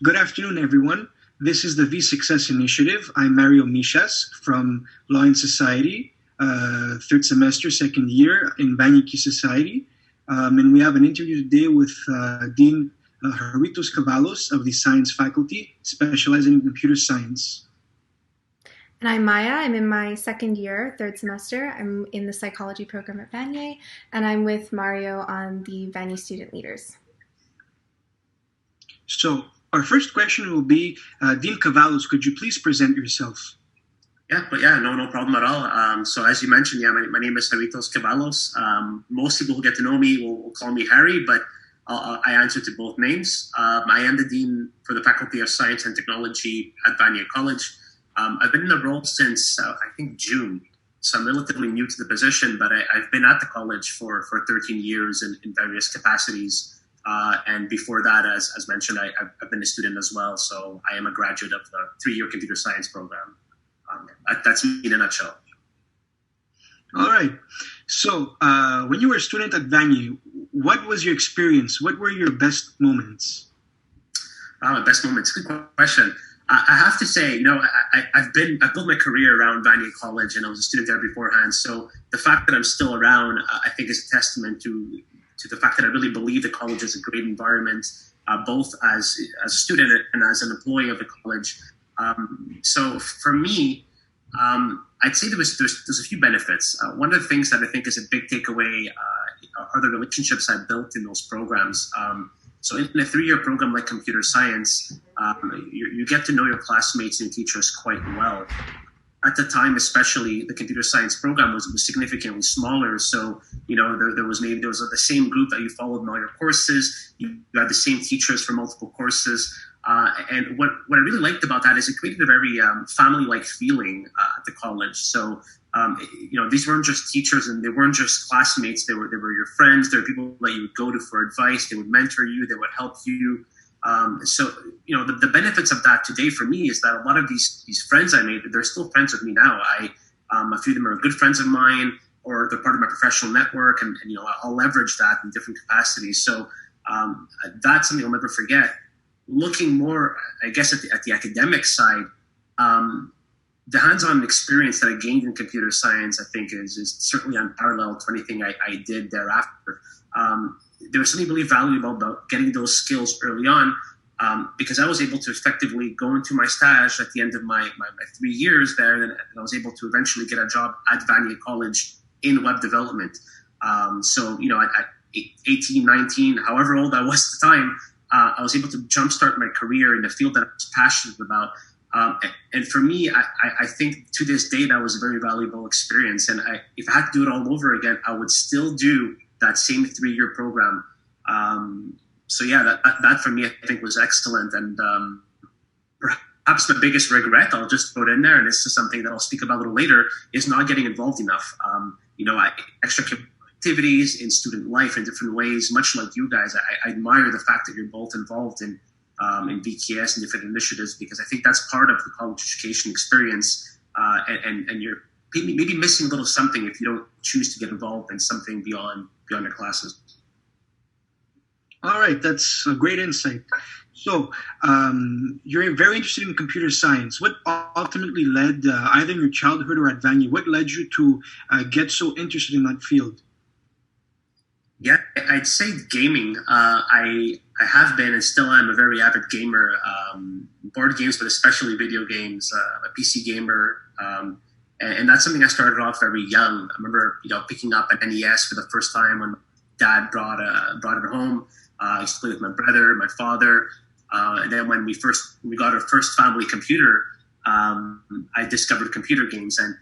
Good afternoon, everyone. This is the VSuccess initiative. I'm Mario Michas from Law and Society, third semester, second year in Vanier Society. And we have an interview today with Dean Haritos Kavallos of the Science Faculty, specializing in computer science. And I'm Maia. I'm in my second year, third semester. I'm in the psychology program at Vanier, and I'm with Mario on the Vanier Student Leaders. So our first question will be, Dean Kavallos, could you please present yourself? No problem at all. So as you mentioned, my name is Haritos Kavallos. Most people who get to know me will call me Harry, but I answer to both names. I am the Dean for the Faculty of Science and Technology at Vanier College. I've been in the role since, I think, June. So I'm relatively new to the position, but I've been at the college for 13 years in various capacities. And before that, as mentioned, I've been a student as well. So I am a graduate of the 3-year computer science program. That's me in a nutshell. All right. So when you were a student at Vanier, what was your experience? What were your best moments? My best moments. Good question. I have to say, I've built my career around Vanier College, and I was a student there beforehand. So the fact that I'm still around, I think, is a testament to the fact that I really believe the college is a great environment, both as a student and as an employee of the college. So for me, I'd say there's a few benefits. One of the things that I think is a big takeaway are the relationships I built in those programs. So in a 3-year program like computer science, you get to know your classmates and teachers quite well. At the time, especially, the computer science program was significantly smaller. So, there was the same group that you followed in all your courses. You had the same teachers for multiple courses. And what I really liked about that is it created a very family-like feeling at the college. So, these weren't just teachers and they weren't just classmates. They were your friends. They were people that you would go to for advice. They would mentor you. They would help you. The benefits of that today for me is that a lot of these friends I made, they're still friends with me now. A few of them are good friends of mine, or they're part of my professional network, and I'll leverage that in different capacities. So that's something I'll never forget. Looking more, I guess, at the academic side, the hands-on experience that I gained in computer science, I think, is certainly unparalleled to anything I did thereafter. There was something really valuable about getting those skills early on, because I was able to effectively go into my stage at the end of my 3 years there, and I was able to eventually get a job at Vanier College in web development. At 18, 19, however old I was at the time, I was able to jumpstart my career in a field that I was passionate about. And for me, I think to this day, that was a very valuable experience. And if I had to do it all over again, I would still do that same 3-year program. That for me, I think, was excellent. And perhaps the biggest regret, I'll just throw it in there, and this is something that I'll speak about a little later, is not getting involved enough. Extracurricular activities in student life in different ways, much like you guys. I admire the fact that you're both involved in VTS and different initiatives, because I think that's part of the college education experience, and you're maybe missing a little something if you don't choose to get involved in something beyond your classes. All right, that's a great insight. So you're very interested in computer science. What ultimately led, either in your childhood or at Vanier, what led you to get so interested in that field? Yeah, I'd say gaming. I have been and still am a very avid gamer. Board games, but especially video games. A PC gamer, and that's something I started off very young. I remember, picking up an NES for the first time when Dad brought it home. I used to play with my brother, my father, and then when we got our first family computer, I discovered computer games, and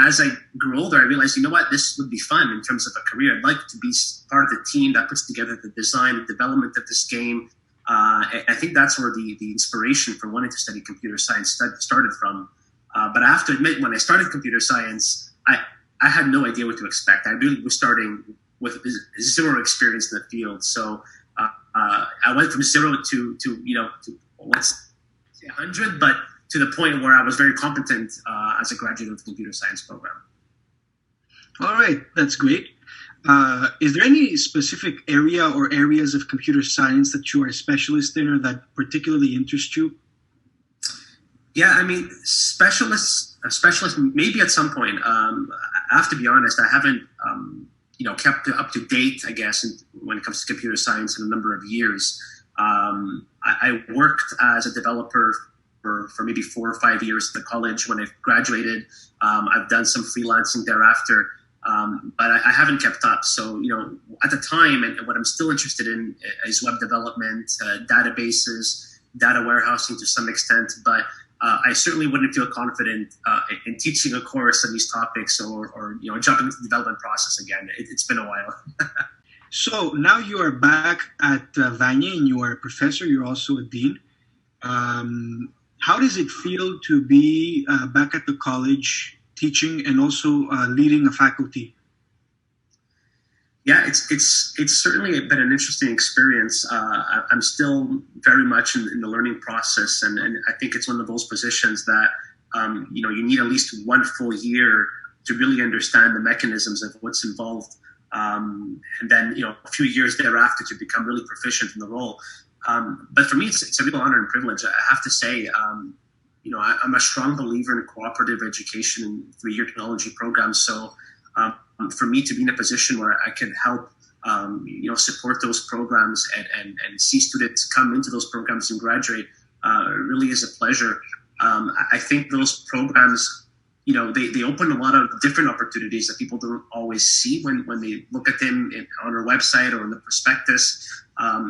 as I grew older, I realized, this would be fun in terms of a career. I'd like to be part of the team that puts together the design, the development of this game. I think that's where the inspiration for wanting to study computer science started from. But I have to admit, when I started computer science, I had no idea what to expect. I really was starting with zero experience in the field. So I went from zero to let's say 100, but to the point where I was very competent as a graduate of the computer science program. All right, that's great. Is there any specific area or areas of computer science that you are a specialist in or that particularly interest you? Yeah, I mean, specialist maybe at some point. I have to be honest, I haven't, kept up to date, I guess, when it comes to computer science in a number of years. I worked as a developer for maybe 4 or 5 years at the college. When I graduated, I've done some freelancing thereafter, but I haven't kept up. So, at the time, and what I'm still interested in is web development, databases, data warehousing to some extent, but I certainly wouldn't feel confident in teaching a course on these topics or jumping into the development process again. It's been a while. So now you are back at Vanier and you are a professor. You're also a dean. How does it feel to be back at the college teaching and also leading a faculty? Yeah, it's certainly been an interesting experience. I'm still very much in the learning process, and I think it's one of those positions that you need at least 1 full year to really understand the mechanisms of what's involved, and then a few years thereafter to become really proficient in the role. But for me, it's a real honor and privilege. I have to say, I'm a strong believer in cooperative education and 3-year technology programs. So for me to be in a position where I can help, support those programs and see students come into those programs and graduate really is a pleasure. I think those programs, they open a lot of different opportunities that people don't always see when they look at them on our website or in the prospectus. I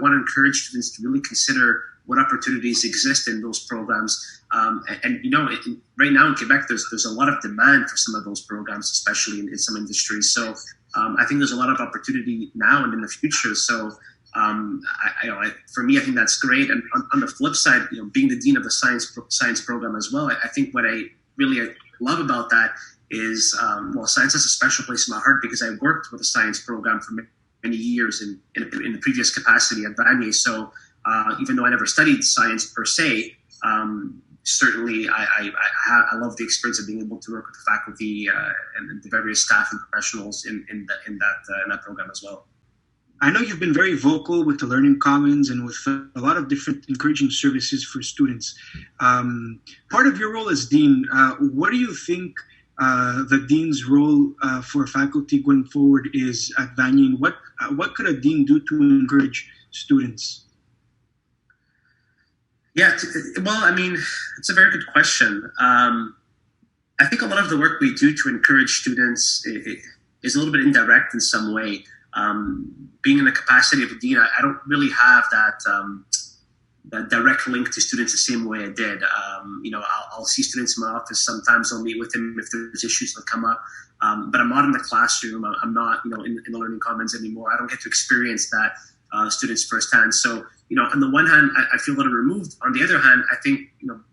want to encourage students to really consider what opportunities exist in those programs. Right now in Quebec, there's a lot of demand for some of those programs, especially in some industries. So I think there's a lot of opportunity now and in the future. So for me, I think that's great. And on the flip side, being the dean of the science program as well, I think what I really love about that is, science has a special place in my heart because I worked with a science program for many years in the previous capacity at Vanier. So even though I never studied science per se, certainly I love the experience of being able to work with the faculty and the various staff and professionals in that program as well. I know you've been very vocal with the Learning Commons and with a lot of different encouraging services for students. Part of your role as dean, what do you think the dean's role for faculty going forward is at Vanier? What could a dean do to encourage students? Yeah, it's a very good question. I think a lot of the work we do to encourage students is a little bit indirect in some way. Being in the capacity of a dean, I don't really have that direct link to students the same way I did. I'll see students in my office. Sometimes I'll meet with them if there's issues that come up. But I'm not in the classroom. I'm not, in the Learning Commons anymore. I don't get to experience that students firsthand. So, on the one hand, I feel a little removed. On the other hand, I think,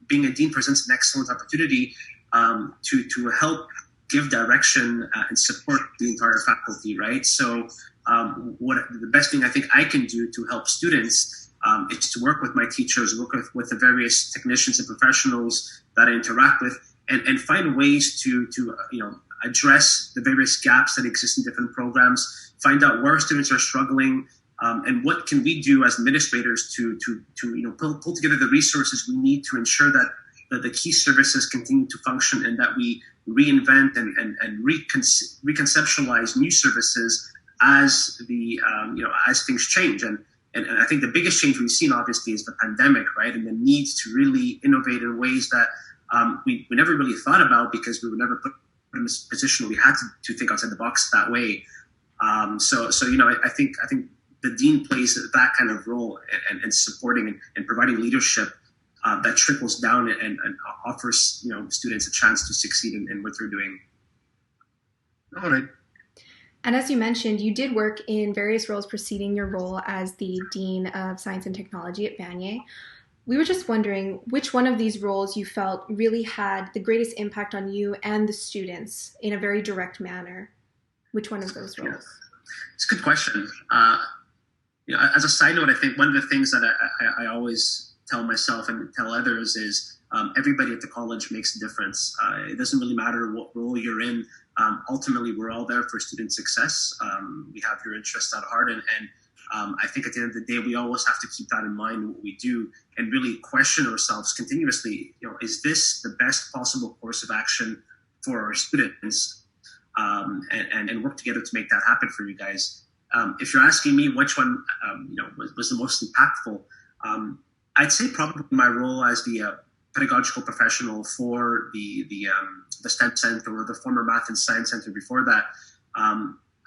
being a dean presents an excellent opportunity to help give direction and support the entire faculty, right? So the best thing I think I can do to help students is to work with my teachers, work with the various technicians and professionals that I interact with, and find ways to address the various gaps that exist in different programs, find out where students are struggling, and what can we do as administrators to pull together the resources we need to ensure that the key services continue to function and that we reinvent and reconceptualize new services as as things change. And I think the biggest change we've seen obviously is the pandemic, right? And the need to really innovate in ways that we never really thought about because we were never put in this position where we had to think outside the box that way. So I think the dean plays that kind of role and supporting and providing leadership that trickles down and offers students a chance to succeed in what they're doing. All right. And as you mentioned, you did work in various roles preceding your role as the Dean of Science and Technology at Vanier. We were just wondering which one of these roles you felt really had the greatest impact on you and the students in a very direct manner. Which one of those roles? It's a good question. As a side note, I think one of the things that I always tell myself and tell others is everybody at the college makes a difference. It doesn't really matter what role you're in. Ultimately, we're all there for student success. We have your interests at heart, and I think at the end of the day, we always have to keep that in mind in what we do and really question ourselves continuously. Is this the best possible course of action for our students? And work together to make that happen for you guys. If you're asking me which one was the most impactful, I'd say probably my role as the pedagogical professional for the STEM Center, or the former Math and Science Center before that.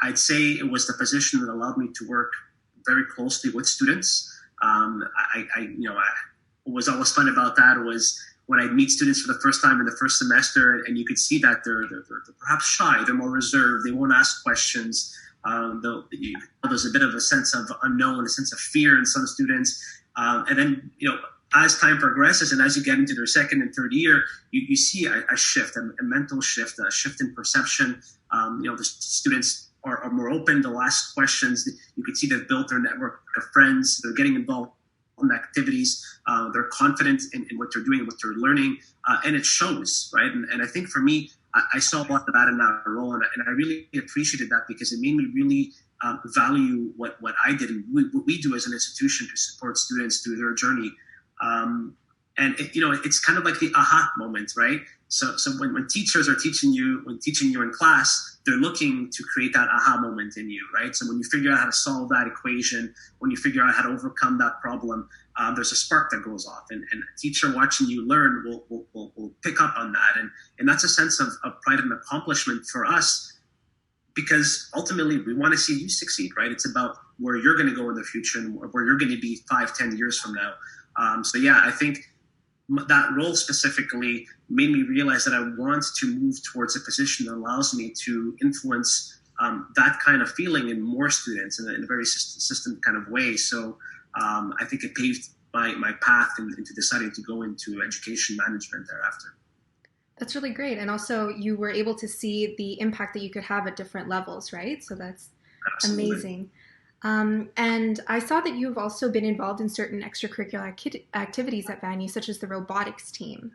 I'd say it was the position that allowed me to work very closely with students. What was always fun about that was when I'd meet students for the first time in the first semester, and you could see that they're perhaps shy, they're more reserved, they won't ask questions. There's a bit of a sense of unknown, a sense of fear in some students. And then, as time progresses and as you get into their second and third year, you see a shift, a mental shift, a shift in perception. The students are more open. They'll ask questions. You can see they've built their network of friends. They're getting involved in activities. They're confident in what they're doing, what they're learning, and it shows, right? And I think for me, I saw a lot of that in that role, and I really appreciated that because it made me really value what I did and what we do as an institution to support students through their journey. And it's kind of like the aha moment, right? So when teachers are teaching you in class, they're looking to create that aha moment in you, right? So when you figure out how to solve that equation, when you figure out how to overcome that problem, there's a spark that goes off, and a teacher watching you learn will pick up on that, and that's a sense of pride and accomplishment for us, because ultimately we want to see you succeed, right? It's about where you're going to go in the future and where you're going to be 5-10 years from now. So yeah, I think that role specifically made me realize that I want to move towards a position that allows me to influence that kind of feeling in more students in a very system kind of way. So I think it paved my path into deciding to go into education management thereafter. That's really great. And also you were able to see the impact that you could have at different levels, right? So that's Absolutely. Amazing. And I saw that you've also been involved in certain extracurricular activities at Vanier, such as the robotics team.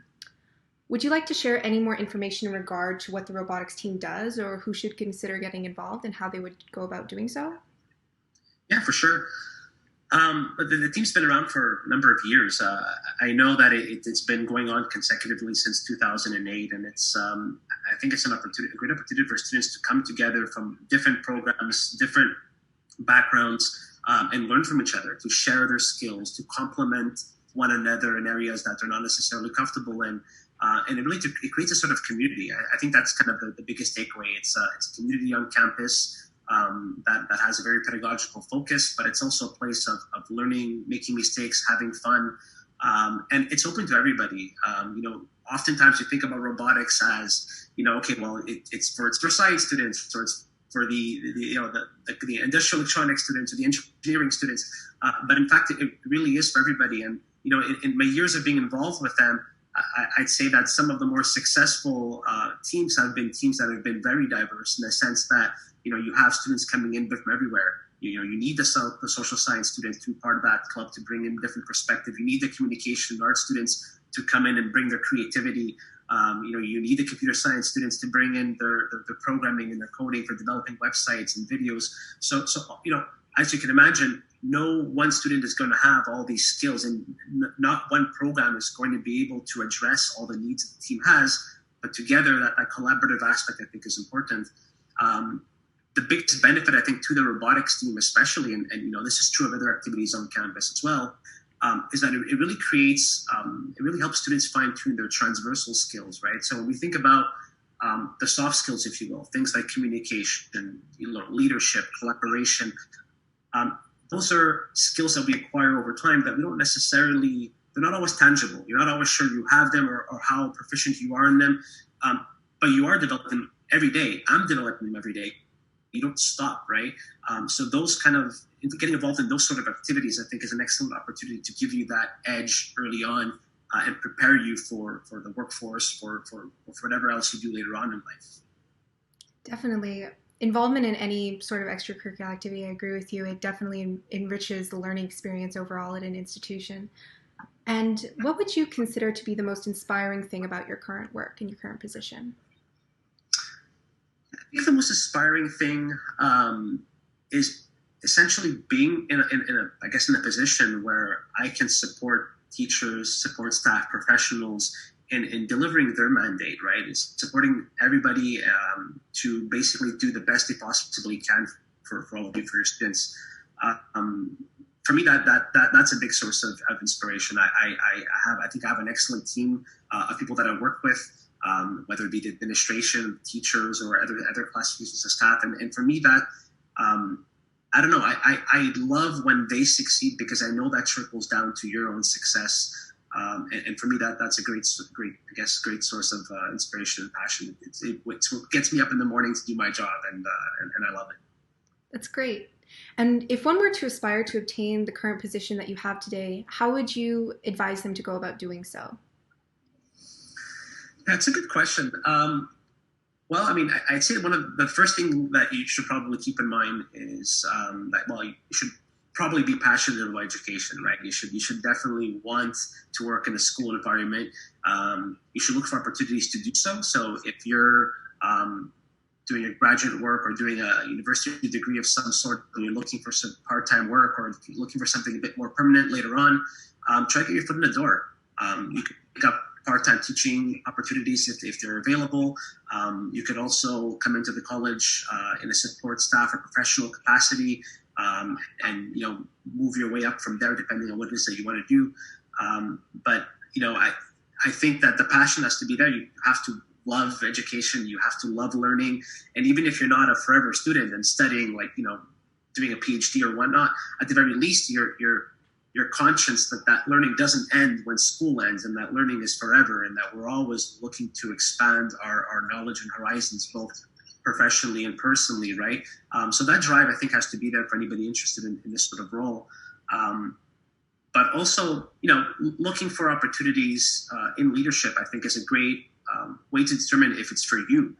Would you like to share any more information in regard to what the robotics team does, or who should consider getting involved and how they would go about doing so? Yeah, for sure. But the team's been around for a number of years. I know that it's been going on consecutively since 2008, and I think it's a great opportunity for students to come together from different programs, different backgrounds, and learn from each other, to share their skills, to complement one another in areas that they're not necessarily comfortable in, and it creates a sort of community. I think that's kind of the biggest takeaway. It's a community on campus that has a very pedagogical focus, but it's also a place of learning, making mistakes, having fun, and it's open to everybody. Oftentimes you think about robotics as, okay, well, it's for science students, or it's for the industrial electronics students or the engineering students, but in fact, it really is for everybody. And in my years of being involved with them, I'd say that some of the more successful teams have been teams that have been very diverse, in the sense that you have students coming in from everywhere. You need the social science students to be part of that club to bring in different perspective. You need the communication and art students to come in and bring their creativity. You need the computer science students to bring in their programming and their coding for developing websites and videos. So as you can imagine, no one student is going to have all these skills, and not one program is going to be able to address all the needs that the team has. But together, that collaborative aspect, I think, is important. The biggest benefit, I think, to the robotics team especially, and this is true of other activities on campus as well, is that it really creates, it really helps students fine-tune their transversal skills, right? So when we think about the soft skills, if you will, things like communication, leadership, collaboration, those are skills that we acquire over time that we don't necessarily, they're not always tangible. You're not always sure you have them or how proficient you are in them, but you are developing them every day. I'm developing them every day. You don't stop, right? So those kind of, getting involved in those sort of activities, I think, is an excellent opportunity to give you that edge early on and prepare you for the workforce, for whatever else you do later on in life. Definitely. Involvement in any sort of extracurricular activity, I agree with you. It definitely enriches the learning experience overall at an institution. And what would you consider to be the most inspiring thing about your current work and your current position? think the most inspiring thing is essentially being in a position where I can support teachers, support staff, professionals in delivering their mandate, right? It's supporting everybody to basically do the best they possibly can for all of you, for your students. For me, that's a big source of inspiration. I think I have an excellent team of people that I work with, whether it be the administration, teachers, or other classifications of staff. And for me, that I don't know. I love when they succeed because I know that trickles down to your own success. And for me, that's a great source of inspiration and passion. It's what gets me up in the morning to do my job, and I love it. That's great. And if one were to aspire to obtain the current position that you have today, how would you advise them to go about doing so? That's a good question. Well, I mean, I'd say one of the first thing that you should probably keep in mind is you should probably be passionate about education, right? You should definitely want to work in a school environment. You should look for opportunities to do so. So if you're doing a graduate work or doing a university degree of some sort, and you're looking for some part-time work or looking for something a bit more permanent later on, try to get your foot in the door. You can pick up part-time teaching opportunities if they're available. You could also come into the college in a support staff or professional capacity, and move your way up from there depending on what it is that you want to do. But I think that the passion has to be there. You have to love education. You have to love learning. And even if you're not a forever student and studying, doing a PhD or whatnot, at the very least, you're conscious that learning doesn't end when school ends, and that learning is forever, and that we're always looking to expand our knowledge and horizons, both professionally and personally, right? So that drive, I think, has to be there for anybody interested in this sort of role. But also, looking for opportunities in leadership, I think, is a great way to determine if it's for you.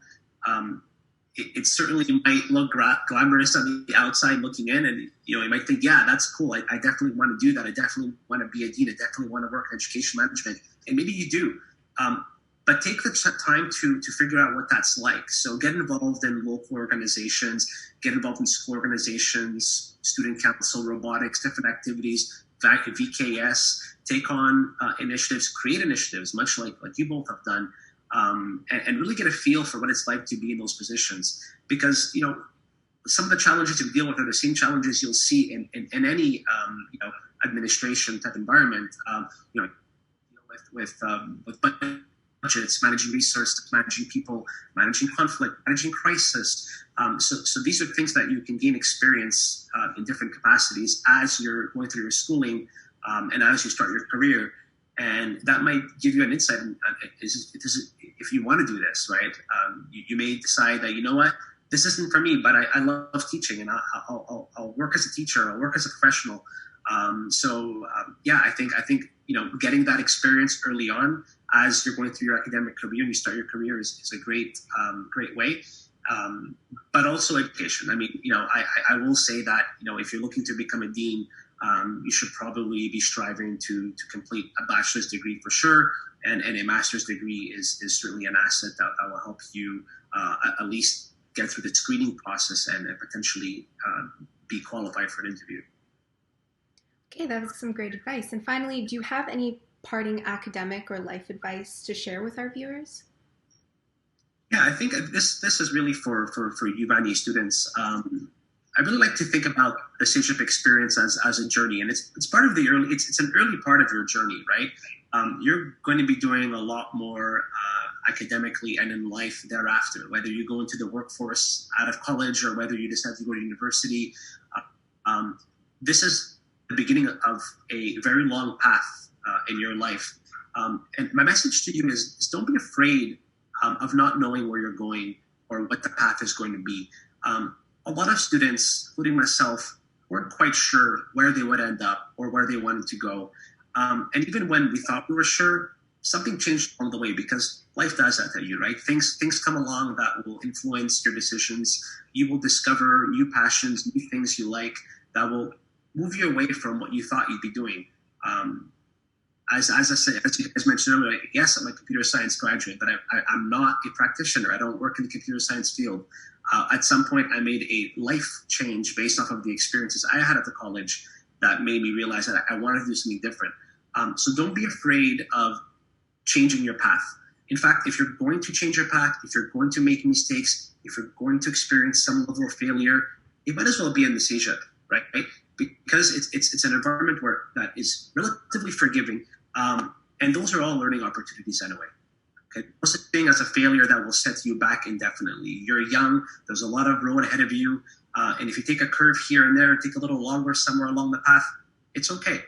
It certainly might look glamorous on the outside looking in, and you might think, yeah, that's cool. I definitely want to do that. I definitely want to be a dean. I definitely want to work in education management, and maybe you do. But take the time to figure out what that's like. So get involved in local organizations, get involved in school organizations, student council, robotics, different activities, VKS. Take on initiatives, create initiatives, much like you both have done. And really get a feel for what it's like to be in those positions, because some of the challenges you deal with are the same challenges you'll see in any administration type environment. With budgets, managing resources, managing people, managing conflict, managing crisis. So these are things that you can gain experience in different capacities as you're going through your schooling and as you start your career. And that might give you an insight if you want to do this, right? You may decide that, this isn't for me, but I love teaching, and I'll work as a teacher, I'll work as a professional. I think getting that experience early on as you're going through your academic career and you start your career is a great way. But also education. I mean, I will say that, if you're looking to become a dean, you should probably be striving to complete a bachelor's degree for sure, and a master's degree is certainly an asset that will help you at least get through the screening process and potentially be qualified for an interview. Okay, that was some great advice. And finally, do you have any parting academic or life advice to share with our viewers? Yeah, I think this is really for you Vanier students. I really like to think about the citizenship experience as a journey, and it's part of it's an early part of your journey, right? You're going to be doing a lot more academically and in life thereafter, whether you go into the workforce out of college or whether you decide to go to university. This is the beginning of a very long path in your life. And my message to you is don't be afraid of not knowing where you're going or what the path is going to be. A lot of students, including myself, weren't quite sure where they would end up or where they wanted to go. And even when we thought we were sure, something changed along the way, because life does that to you, right? Things come along that will influence your decisions. You will discover new passions, new things you like that will move you away from what you thought you'd be doing. As I said, as you guys mentioned earlier, yes, I'm a computer science graduate, but I'm not a practitioner. I don't work in the computer science field. At some point, I made a life change based off of the experiences I had at the college that made me realize that I wanted to do something different. So don't be afraid of changing your path. In fact, if you're going to change your path, if you're going to make mistakes, if you're going to experience some level of failure, it might as well be in the CEGEP, right? Because it's an environment where that is relatively forgiving, and those are all learning opportunities anyway. Okay, no such thing as a failure that will set you back indefinitely. You're young. There's a lot of road ahead of you, and if you take a curve here and there, take a little longer somewhere along the path, it's okay.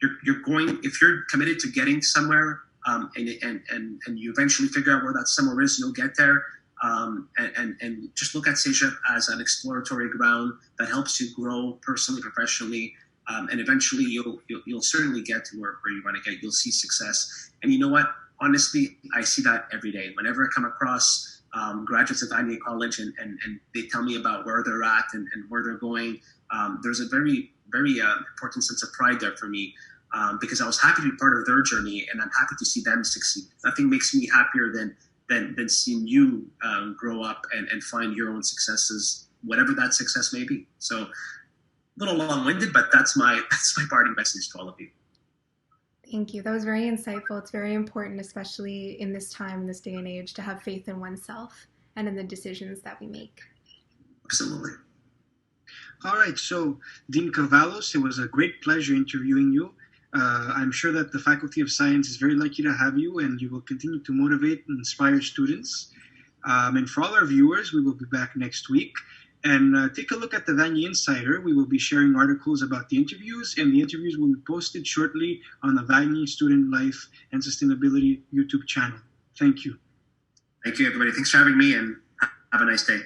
You're going, if you're committed to getting somewhere, and you eventually figure out where that somewhere is, you'll get there. And just look at CEGEP as an exploratory ground that helps you grow personally, professionally, and eventually you'll certainly get to where you want to get. You'll see success. And you know what? Honestly, I see that every day. Whenever I come across graduates of Vanier College and they tell me about where they're at and where they're going, there's a very, very important sense of pride there for me. Because I was happy to be part of their journey, and I'm happy to see them succeed. Nothing makes me happier than seeing you grow up and find your own successes, whatever that success may be. So a little long-winded, but that's my parting message to all of you. Thank you. That was very insightful. It's very important, especially in this time, in this day and age, to have faith in oneself and in the decisions that we make. Absolutely. All right. So, Dean Kavallos, it was a great pleasure interviewing you. I'm sure that the Faculty of Science is very lucky to have you, and you will continue to motivate and inspire students. And for all our viewers, we will be back next week. And take a look at the Vanier Insider. We will be sharing articles about the interviews, and the interviews will be posted shortly on the Vanier Student Life and Sustainability YouTube channel. Thank you. Thank you, everybody. Thanks for having me, and have a nice day.